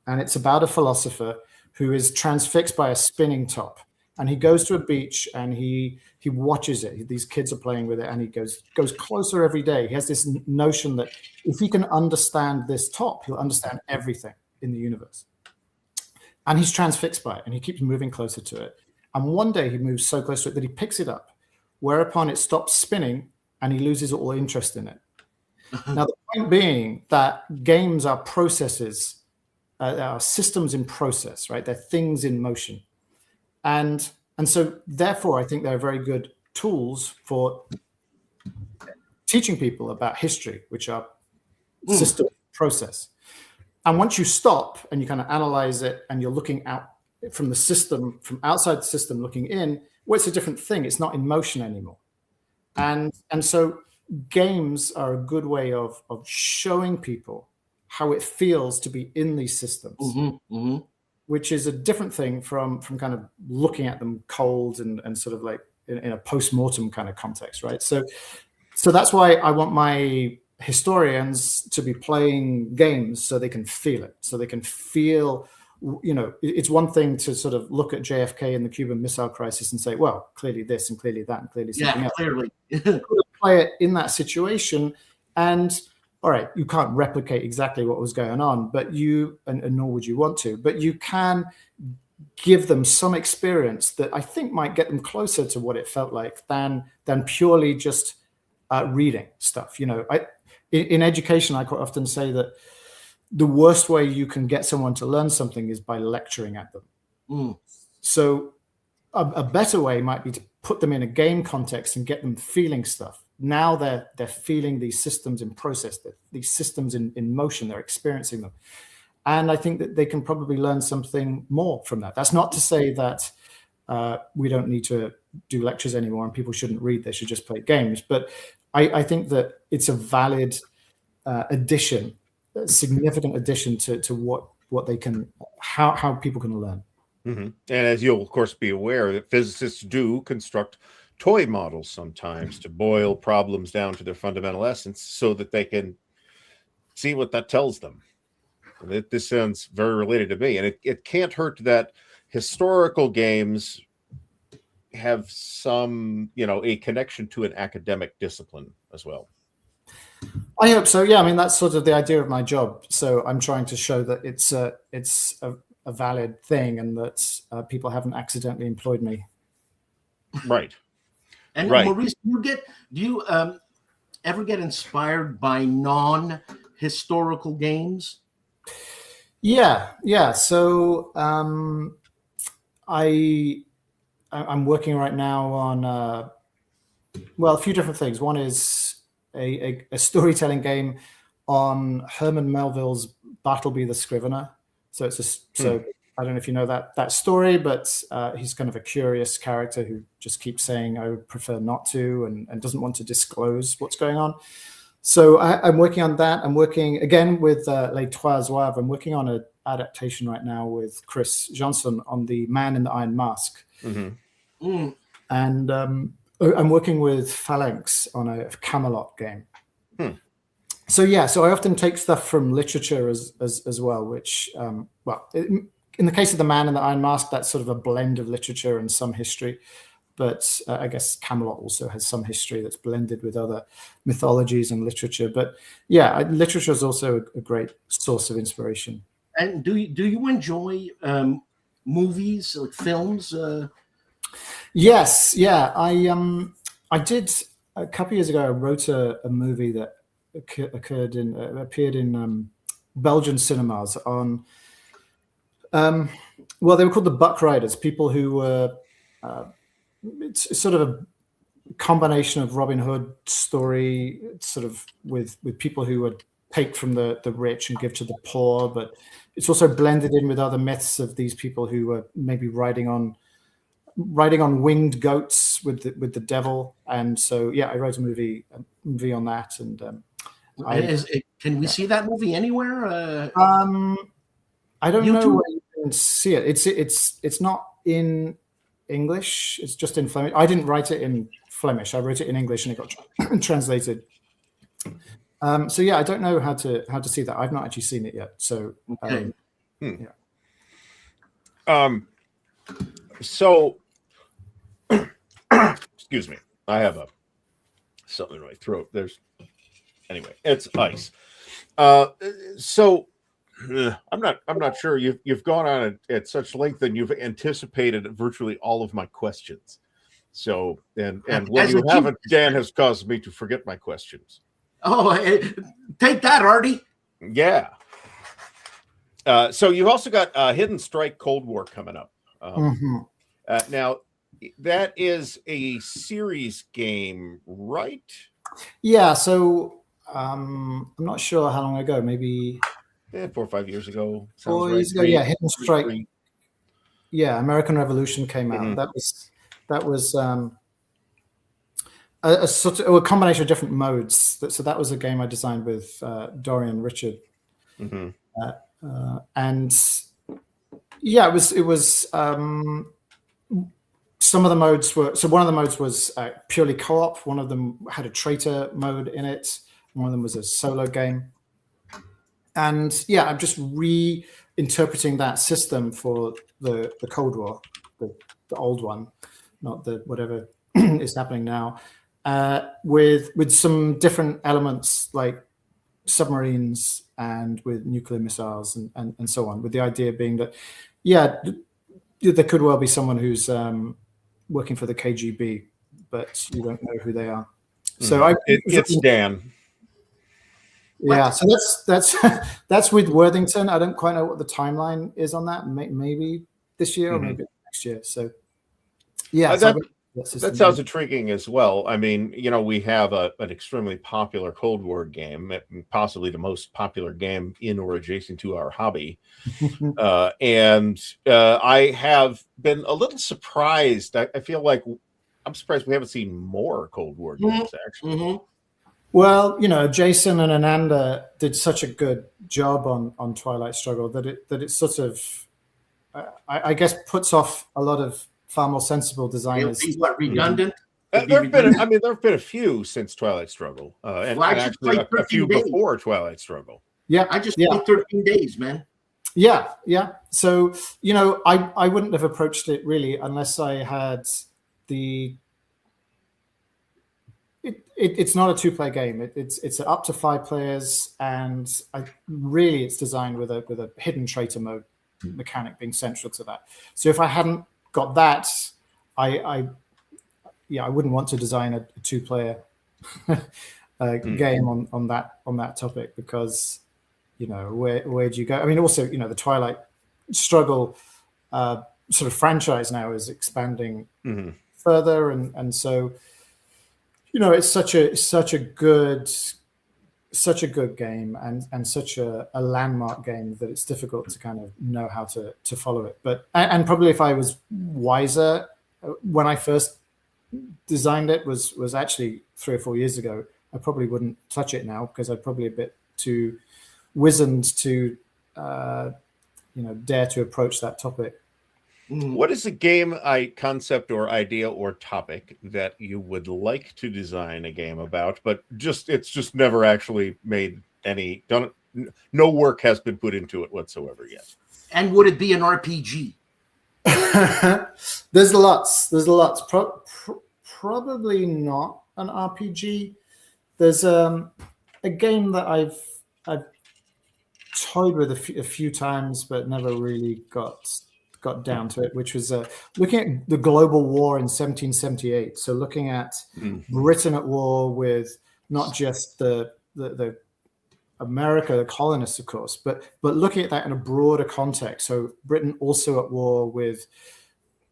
and it's about a philosopher who is transfixed by a spinning top, and he goes to a beach and he watches it. These kids are playing with it, and he goes closer every day. He has this notion that if he can understand this top, he'll understand everything in the universe. And he's transfixed by it, and he keeps moving closer to it. And one day he moves so close to it that he picks it up, whereupon it stops spinning and he loses all interest in it. Now, the point being that games are processes, are systems in process, right? They're things in motion. And so therefore, I think they're very good tools for teaching people about history, which are system process. And once you stop and you kind of analyze it, and you're looking out from the system, from outside the system looking in, well, it's a different thing. It's not in motion anymore. And so games are a good way of showing people how it feels to be in these systems, which is a different thing from kind of looking at them cold and sort of like in a post-mortem kind of context, right? So that's why I want my historians to be playing games so they can feel it, so they can feel, it's one thing to sort of look at JFK and the Cuban Missile Crisis and say, well, clearly this and clearly that and clearly something else. Clearly. Play it in that situation, and all right, you can't replicate exactly what was going on, but and nor would you want to, but you can give them some experience that I think might get them closer to what it felt like than purely just reading stuff. In education, I quite often say that the worst way you can get someone to learn something is by lecturing at them. So a better way might be to put them in a game context and get them feeling stuff. Now they're feeling these systems in process, these systems in motion, they're experiencing them. And I think that they can probably learn something more from that. That's not to say that we don't need to do lectures anymore and people shouldn't read, they should just play games. But I think that it's a valid addition, a significant addition to what they can, how people can learn. And as you'll of course be aware, that physicists do construct toy models sometimes to boil problems down to their fundamental essence so that they can see what that tells them. This sounds very related to me, and it can't hurt that historical games have some, a connection to an academic discipline as well. I hope so. Yeah, I mean, that's sort of the idea of my job. So I'm trying to show that it's a valid thing, and that people haven't accidentally employed me. Right. And right. Maurice, do you ever get inspired by non-historical games? Yeah. So I'm working right now on a few different things. One is a storytelling game on Herman Melville's Bartleby the Scrivener. So so I don't know if you know that story, but he's kind of a curious character who just keeps saying, I would prefer not to, and doesn't want to disclose what's going on. So I'm working on that. I'm working again with Les Trois Zouaves. I'm working on an adaptation right now with Chris Johnson on The Man in the Iron Mask. And I'm working with Phalanx on a Camelot game. So I often take stuff from literature as well, which, in the case of The Man in the Iron Mask, that's sort of a blend of literature and some history. But I guess Camelot also has some history that's blended with other mythologies and literature. But yeah, literature is also a great source of inspiration. And do you enjoy movies, like films? Yes, yeah. I did a couple of years ago. I wrote a movie that appeared in Belgian cinemas on. Well, they were called the Buck Riders. People who were it's sort of a combination of Robin Hood story, sort of with people who would take from the rich and give to the poor, but it's also blended in with other myths of these people who were maybe riding on winged goats with the devil. And so yeah, I wrote a movie on that. And can we see that movie anywhere? I don't YouTube? know where you can see it. It's not in English. It's just in Flemish. I didn't write it in Flemish. I wrote it in English, and it got translated. So yeah, I don't know how to see that. I've not actually seen it yet. So Okay. yeah. So excuse me. I have something in my throat. Anyway, it's ice. So I'm not sure you've gone on at such length and you've anticipated virtually all of my questions. So and when you haven't, Dan has caused me to forget my questions. Oh, take that, Artie. Yeah. So you've also got Hidden Strike Cold War coming up. Now, that is a series game, right? Yeah. So I'm not sure how long ago. Maybe 4 or 5 years ago. 4 years ago. Yeah, Hidden Strike. Yeah, American Revolution came out. Mm-hmm. That was a sort of a combination of different modes. So that was a game I designed with Dorian Richard. Mm-hmm. And yeah, it was some of the modes were, so one of the modes was purely co-op. One of them had a traitor mode in it. One of them was a solo game. And yeah, I'm just reinterpreting that system for the Cold War, the old one, not the whatever is happening now, with some different elements like submarines and with nuclear missiles and so on, with the idea being that, yeah, there could well be someone who's working for the KGB, but you don't know who they are. So it's Dan. Yeah, so that's with Worthington. I don't quite know what the timeline is on that. Maybe this year or maybe next year. So yeah, that sounds intriguing as well. I mean, we have an extremely popular Cold War game, possibly the most popular game in or adjacent to our hobby. And I have been a little surprised. I feel like I'm surprised we haven't seen more Cold War games, actually. Mm-hmm. Well, Jason and Ananda did such a good job on Twilight Struggle that it sort of, I guess, puts off a lot of far more sensible designers. Redundant? There have been a few since Twilight Struggle, and actually a few before Twilight Struggle. Yeah, I just played 13 days, man. Yeah. So I wouldn't have approached it really unless I had the. It's not a 2-player game. It's up to 5 players, and it's designed with a hidden traitor mode mechanic being central to that. So if I hadn't got that, I wouldn't want to design a 2-player game on that topic, because where do you go? I mean, also the Twilight Struggle sort of franchise now is expanding further, and so. It's such a good game and such a landmark game that it's difficult to kind of know how to follow it. But and probably if I was wiser when I first designed it was actually 3 or 4 years ago, I probably wouldn't touch it now, because I'm probably a bit too wizened to dare to approach that topic. What is a game concept or idea or topic that you would like to design a game about, but it's just never actually made no work has been put into it whatsoever yet? And would it be an RPG? There's lots. Probably not an RPG. There's a game that I've toyed with a few times, but never really got got down to it, which was looking at the global war in 1778. So looking at Britain at war with not just the America, the colonists, of course, but looking at that in a broader context. So Britain also at war with,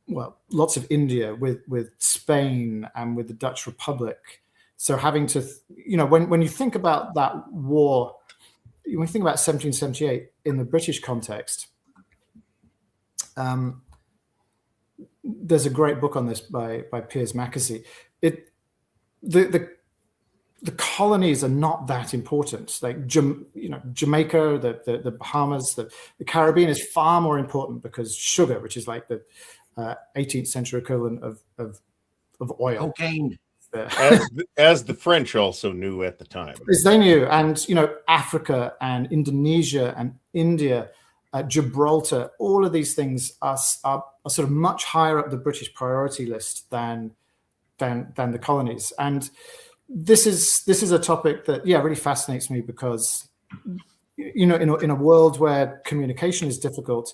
well, lots of India, with Spain and with the Dutch Republic. So having to, when you think about that war, when you think about 1778 in the British context, there's a great book on this by Piers Mackesy. The colonies are not that important. Like Jamaica, the Bahamas, the Caribbean is far more important because sugar, which is like the 18th century equivalent of oil, cocaine, as the French also knew at the time. As they knew, and Africa and Indonesia and India, Gibraltar, all of these things are sort of much higher up the British priority list than the colonies. And this is a topic that really fascinates me because in a world where communication is difficult,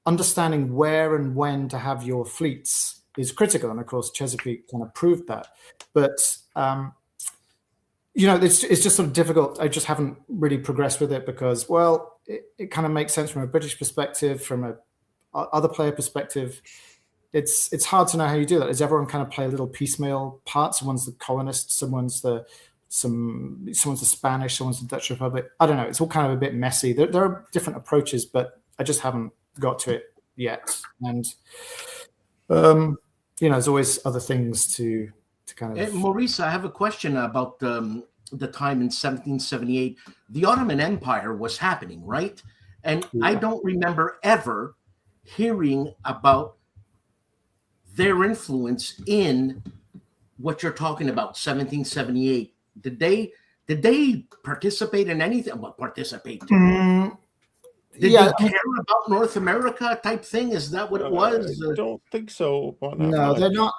understanding where and when to have your fleets is critical. And of course, Chesapeake kind of proved that. But it's just sort of difficult. I just haven't really progressed with it because, well, it kind of makes sense from a British perspective, from a other player perspective. It's hard to know how you do that. Does everyone kind of play a little piecemeal part? Someone's the colonist, someone's the Spanish, someone's the Dutch Republic. I don't know. It's all kind of a bit messy. There are different approaches, but I just haven't got to it yet. And there's always other things to kind of. Maurice, I have a question about the time in 1778. The Ottoman Empire was happening, right? And I don't remember ever hearing about their influence in what you're talking about, 1778. Did they participate in anything? Well, participate. Did they care about North America type thing? Is that what it was? I don't think so. No, they're not.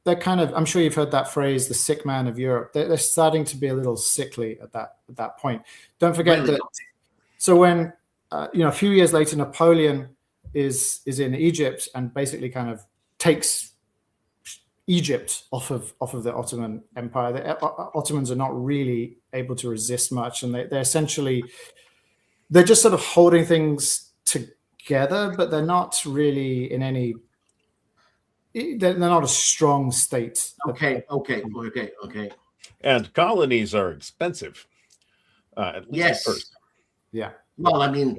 They're kind of. I'm sure you've heard that phrase, "the sick man of Europe." They're starting to be a little sickly at that point. Don't forget that. So when a few years later, Napoleon is in Egypt and basically kind of takes Egypt off of the Ottoman Empire. The Ottomans are not really able to resist much, and they're essentially just sort of holding things together, but they're not really in any. They're not a strong state. Okay. And colonies are expensive, at least at first. Yeah. Well, I mean,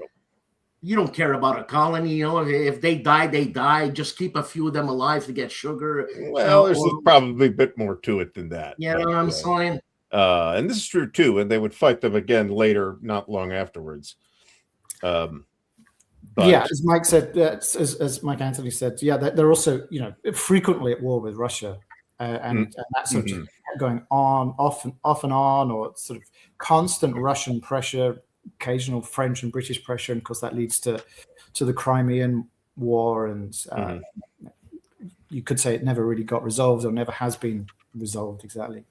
you don't care about a colony, if they die, they die. Just keep a few of them alive to get sugar. Well, there's probably a bit more to it than that. You know what I'm saying? And this is true too. And they would fight them again later, not long afterwards. As Mike said, as Mike Anthony said, they're also frequently at war with Russia, and that sort of going on, off and on, or sort of constant Russian pressure, occasional French and British pressure, and of course that leads to the Crimean War, and you could say it never really got resolved or never has been resolved exactly.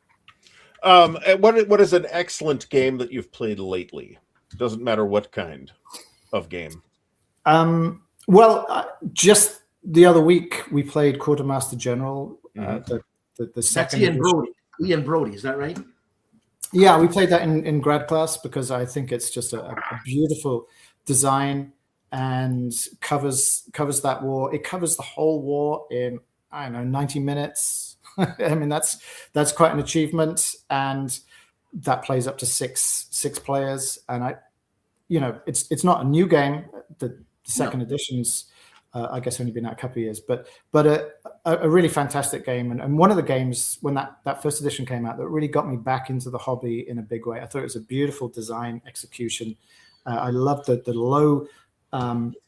And what is an excellent game that you've played lately? Doesn't matter what kind of game. Just the other week we played Quartermaster General, the second. That's Ian Brody, is that right? Yeah, we played that in grad class because I think it's just a beautiful design and covers that war. It covers the whole war in 90 minutes. I mean that's quite an achievement, and that plays up to six players. And it's not a new game. The second edition's I guess only been out a couple of years, but a really fantastic game, and one of the games when that first edition came out that really got me back into the hobby in a big way. I thought it was a beautiful design execution. I loved the low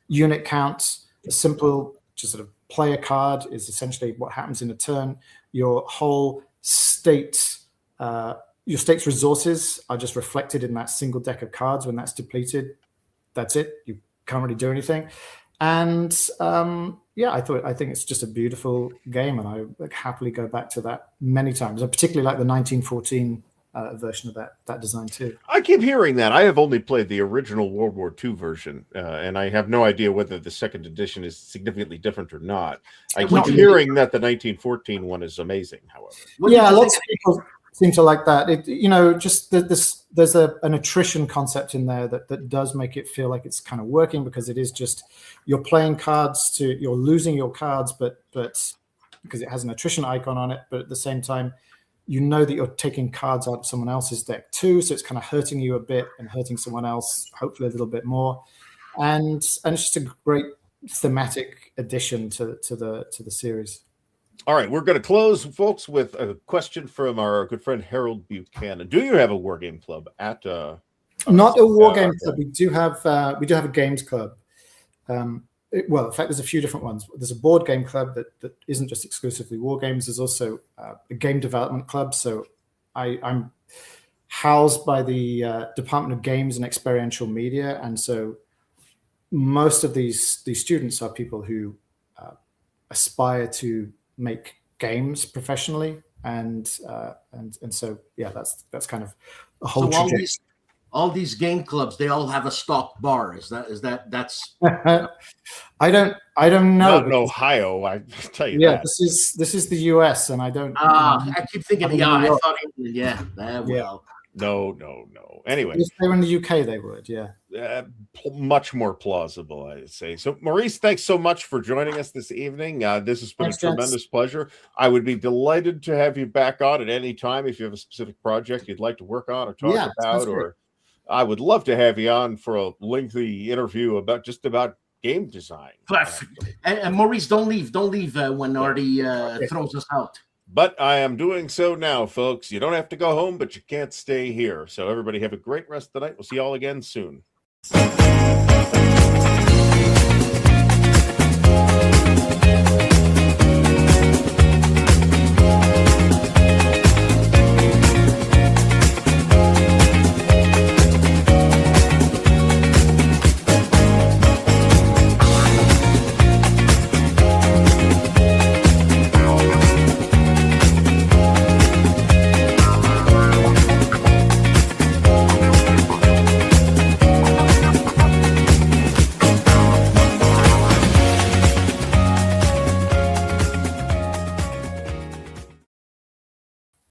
unit counts. The simple, just sort of play a card is essentially what happens in a turn. Your whole state, your state's resources are just reflected in that single deck of cards. When that's depleted, that's it. You can't really do anything. And I think it's just a beautiful game, and I happily go back to that many times. I particularly like the 1914 version of that design too. I keep hearing that. I have only played the original World War II version, and I have no idea whether the second edition is significantly different or not. I keep hearing that the 1914 one is amazing, however. Yeah, lots of people seem to like that. Just there's an attrition concept in there that does make it feel like it's kind of working, because it is just you're playing cards you're losing your cards, but because it has an attrition icon on it, but at the same time, you know that you're taking cards out of someone else's deck too, so it's kind of hurting you a bit and hurting someone else, hopefully a little bit more. And it's just a great thematic addition to the series. All right, we're going to close, folks, with a question from our good friend Harold Buchanan. Do you have a war game club at? Not a war game club. We do have a games club. Well, in fact, there's a few different ones. There's a board game club that isn't just exclusively war games. There's also a game development club. So I'm housed by the Department of Games and Experiential Media, and so most of these students are people who aspire to make games professionally, and so yeah, that's kind of a whole. So all these game clubs, they all have a stock bar. That's I don't know. Not in Ohio, I tell you. Yeah, that. this is the US, and I don't. I keep thinking, I thought England. Yeah, well. No. Anyway, if they were in the UK, they would. Yeah. Much more plausible, I'd say. So, Maurice, thanks so much for joining us this evening. This has been a tremendous pleasure. I would be delighted to have you back on at any time if you have a specific project you'd like to work on or talk about, or I would love to have you on for a lengthy interview about game design. And Maurice, don't leave when Artie throws us out. But I am doing so now, folks. You don't have to go home, but you can't stay here. So everybody have a great rest of the night. We'll see you all again soon.